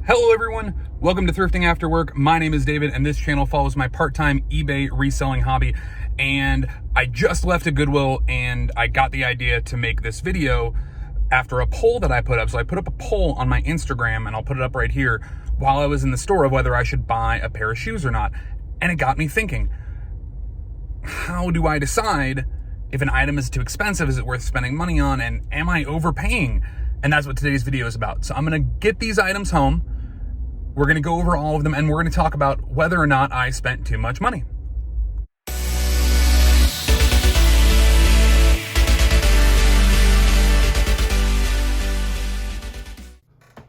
Hello everyone, welcome to Thrifting After Work. My name is David and this channel follows my part-time eBay reselling hobby. And I just left a Goodwill and I got the idea to make this video after a poll that I put up. So I put up a poll on my Instagram and I'll put it up right here while I was in the store of whether I should buy a pair of shoes or not. And it got me thinking, how do I decide if an item is too expensive? Is it worth spending money on? And am I overpaying? And that's what today's video is about. So I'm gonna get these items home. We're gonna go over all of them and we're gonna talk about whether or not I spent too much money.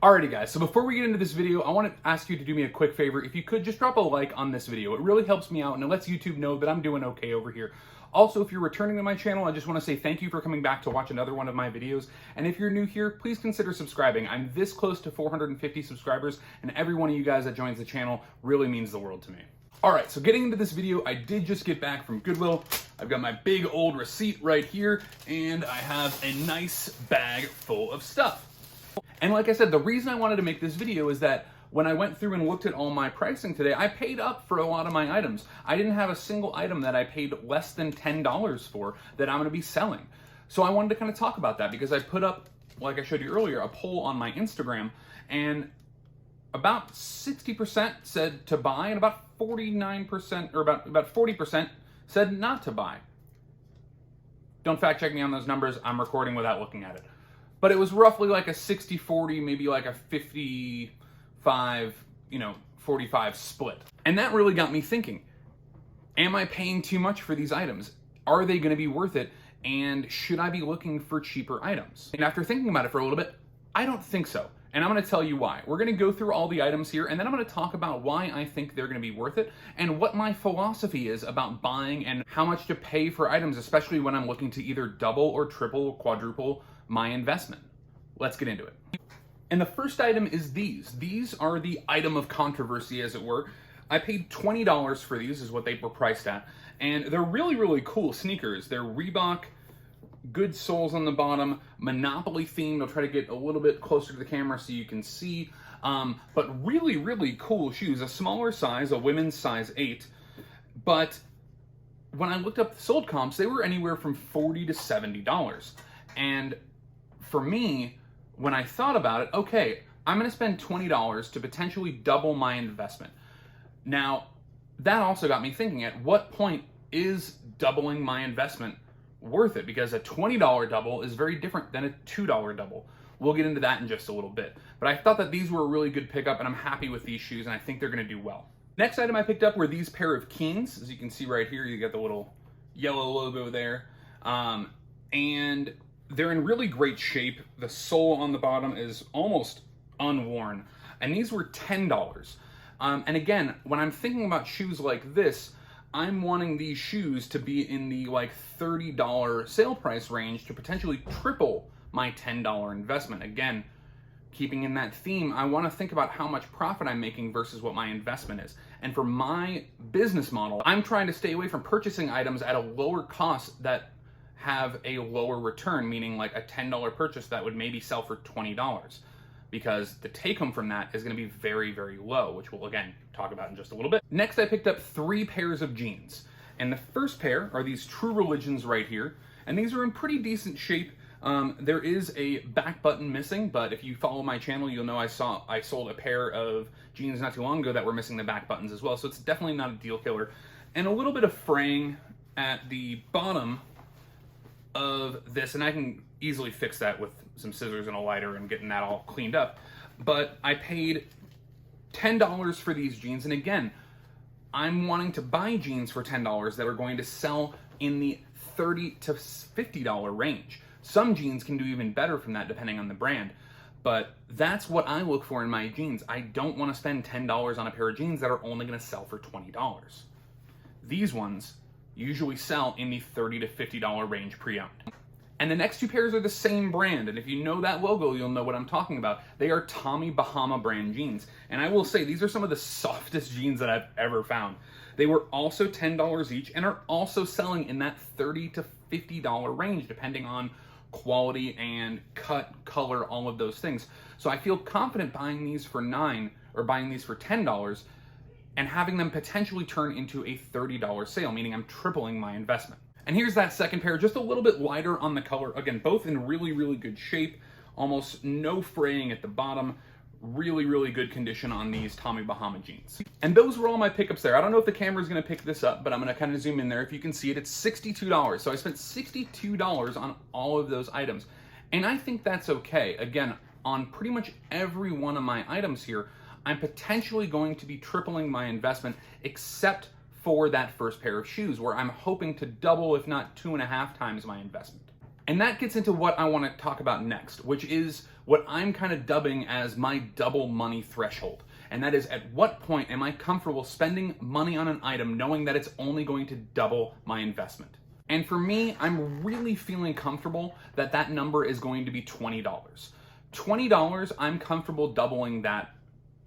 Alrighty guys, so before we get into this video, I want to ask you to do me a quick favor. If you could just drop a like on this video. It really helps me out and it lets YouTube know that I'm doing okay over here. Also, if you're returning to my channel, I just want to say thank you for coming back to watch another one of my videos. And if you're new here, please consider subscribing. I'm this close to 450 subscribers, and every one of you guys that joins the channel really means the world to me. Alright, so getting into this video, I did just get back from Goodwill. I've got my big old receipt right here, and I have a nice bag full of stuff. And like I said, the reason I wanted to make this video is that when I went through and looked at all my pricing today, I paid up for a lot of my items. I didn't have a single item that I paid less than $10 for that I'm gonna be selling. So I wanted to kind of talk about that because I put up, like I showed you earlier, a poll on my Instagram, and about 60% said to buy and about 49% or about 40% said not to buy. Don't fact check me on those numbers. I'm recording without looking at it. But it was roughly like a 60-40, maybe like a 45 split. And that really got me thinking, am I paying too much for these items? Are they gonna be worth it? And should I be looking for cheaper items? And after thinking about it for a little bit, I don't think so. And I'm gonna tell you why. We're gonna go through all the items here, and then I'm gonna talk about why I think they're gonna be worth it, and what my philosophy is about buying and how much to pay for items, especially when I'm looking to either double or triple, quadruple my investment. Let's get into it. And the first item is these. These are the item of controversy, as it were. I paid $20 for these, is what they were priced at. And they're really, really cool sneakers. They're Reebok, good soles on the bottom, Monopoly themed. I'll try to get a little bit closer to the camera so you can see. But really, really cool shoes. A smaller size, a women's size 8. But when I looked up the sold comps, they were anywhere from $40 to $70. And for me, when I thought about it, okay, I'm gonna spend $20 to potentially double my investment. Now, that also got me thinking, at what point is doubling my investment worth it? Because a $20 double is very different than a $2 double. We'll get into that in just a little bit. But I thought that these were a really good pickup, and I'm happy with these shoes, and I think they're gonna do well. Next item I picked up were these pair of Keens. As you can see right here, you got the little yellow logo there. And they're in really great shape. The sole on the bottom is almost unworn. And these were $10. And again, when I'm thinking about shoes like this, I'm wanting these shoes to be in the like $30 sale price range to potentially triple my $10 investment. Again, keeping in that theme, I want to think about how much profit I'm making versus what my investment is. And for my business model, I'm trying to stay away from purchasing items at a lower cost that have a lower return, meaning like a $10 purchase that would maybe sell for $20, because the take home from that is going to be very, very low, which we'll again talk about in just a little bit. Next, I picked up 3 pairs of jeans, and the first pair are these True Religions right here, and these are in pretty decent shape. There is a back button missing, but if you follow my channel, you'll know I sold a pair of jeans not too long ago that were missing the back buttons as well, so it's definitely not a deal killer. And a little bit of fraying at the bottom of this, and I can easily fix that with some scissors and a lighter and getting that all cleaned up. But I paid $10 for these jeans, and again, I'm wanting to buy jeans for $10 that are going to sell in the $30 to $50 range. Some jeans can do even better from that depending on the brand, but that's what I look for in my jeans. I don't want to spend $10 on a pair of jeans that are only going to sell for $20. These ones usually sell in the $30 to $50 range pre-owned. And the next 2 pairs are the same brand, and if you know that logo, you'll know what I'm talking about. They are Tommy Bahama brand jeans, and I will say these are some of the softest jeans that I've ever found. They were also $10 each and are also selling in that $30 to $50 range, depending on quality and cut, color, all of those things. So I feel confident buying these for $9 or buying these for $10 and having them potentially turn into a $30 sale, meaning I'm tripling my investment. And here's that second pair, just a little bit lighter on the color. Again, both in really, really good shape, almost no fraying at the bottom. Really, really good condition on these Tommy Bahama jeans. And those were all my pickups there. I don't know if the camera's gonna pick this up, but I'm gonna kind of zoom in there. If you can see it, it's $62. So I spent $62 on all of those items. And I think that's okay. Again, on pretty much every one of my items here, I'm potentially going to be tripling my investment, except for that first pair of shoes, where I'm hoping to double, if not 2.5 times my investment. And that gets into what I want to talk about next, which is what I'm kind of dubbing as my double money threshold. And that is, at what point am I comfortable spending money on an item knowing that it's only going to double my investment? And for me, I'm really feeling comfortable that that number is going to be $20. $20, I'm comfortable doubling that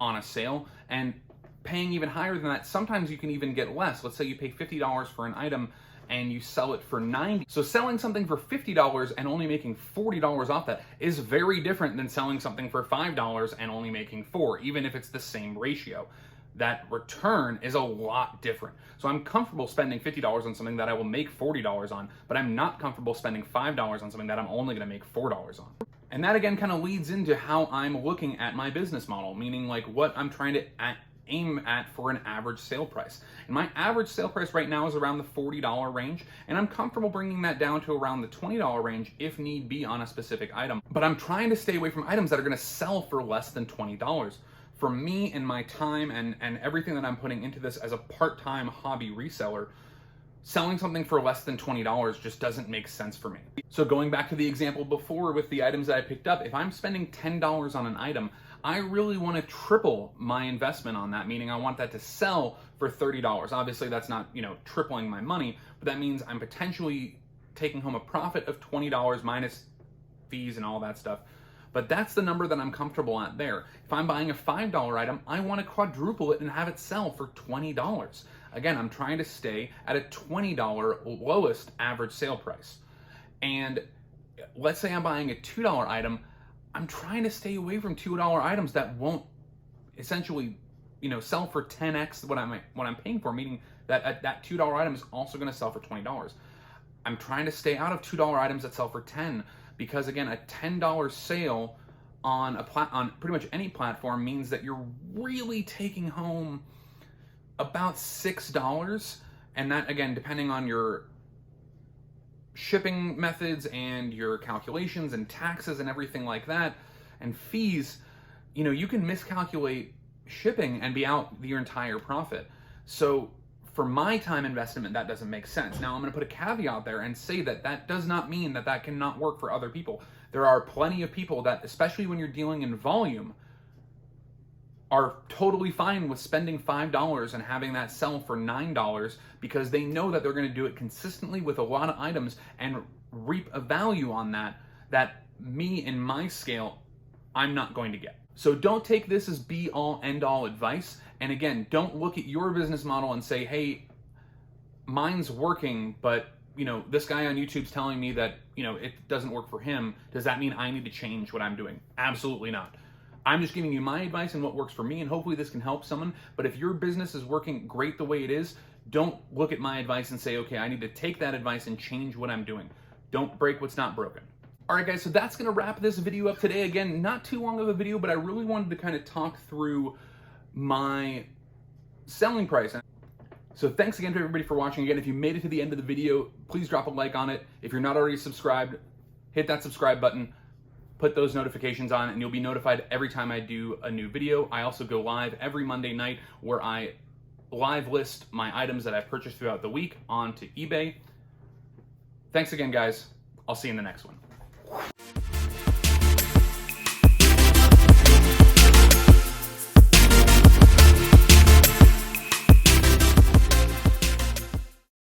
on a sale, and paying even higher than that. Sometimes you can even get less. Let's say you pay $50 for an item and you sell it for $90. So selling something for $50 and only making $40 off that is very different than selling something for $5 and only making $4, even if it's the same ratio. That return is a lot different. So I'm comfortable spending $50 on something that I will make $40 on, but I'm not comfortable spending $5 on something that I'm only gonna make $4 on. And that again kind of leads into how I'm looking at my business model, meaning like what I'm trying to aim at for an average sale price. And my average sale price right now is around the $40 range, and I'm comfortable bringing that down to around the $20 range if need be on a specific item. But I'm trying to stay away from items that are gonna sell for less than $20. For me and my time and everything that I'm putting into this as a part-time hobby reseller, selling something for less than $20 just doesn't make sense for me. So going back to the example before with the items that I picked up, if I'm spending $10 on an item, I really want to triple my investment on that, meaning I want that to sell for $30. Obviously that's not, tripling my money, but that means I'm potentially taking home a profit of $20 minus fees and all that stuff. But that's the number that I'm comfortable at there. If I'm buying a $5 item, I want to quadruple it and have it sell for $20. Again, I'm trying to stay at a $20 lowest average sale price. And let's say I'm buying a $2 item, I'm trying to stay away from $2 items that won't essentially, sell for 10x what I'm paying for, meaning that that $2 item is also going to sell for $20. I'm trying to stay out of $2 items that sell for $10, because again, a $10 sale on pretty much any platform means that you're really taking home about $6, and that again, depending on your shipping methods and your calculations and taxes and everything like that and fees, you can miscalculate shipping and be out your entire profit. So for my time investment, that doesn't make sense. Now I'm going to put a caveat there and say that that does not mean that that cannot work for other people. There are plenty of people that, especially when you're dealing in volume, are totally fine with spending $5 and having that sell for $9 because they know that they're going to do it consistently with a lot of items and reap a value on that me in my scale, I'm not going to get. So don't take this as be all end all advice. And again, don't look at your business model and say, hey, mine's working, but this guy on YouTube's telling me that, it doesn't work for him. Does that mean I need to change what I'm doing? Absolutely not. I'm just giving you my advice and what works for me, and hopefully this can help someone. But if your business is working great the way it is, don't look at my advice and say, okay, I need to take that advice and change what I'm doing. Don't break what's not broken. All right, guys, so that's going to wrap this video up today. Again, not too long of a video, but I really wanted to kind of talk through my selling price. So thanks again to everybody for watching. Again, if you made it to the end of the video, please drop a like on it. If you're not already subscribed, hit that subscribe button. Put those notifications on and you'll be notified every time I do a new video. I also go live every Monday night where I live list my items that I've purchased throughout the week onto eBay. Thanks again, guys. I'll see you in the next one.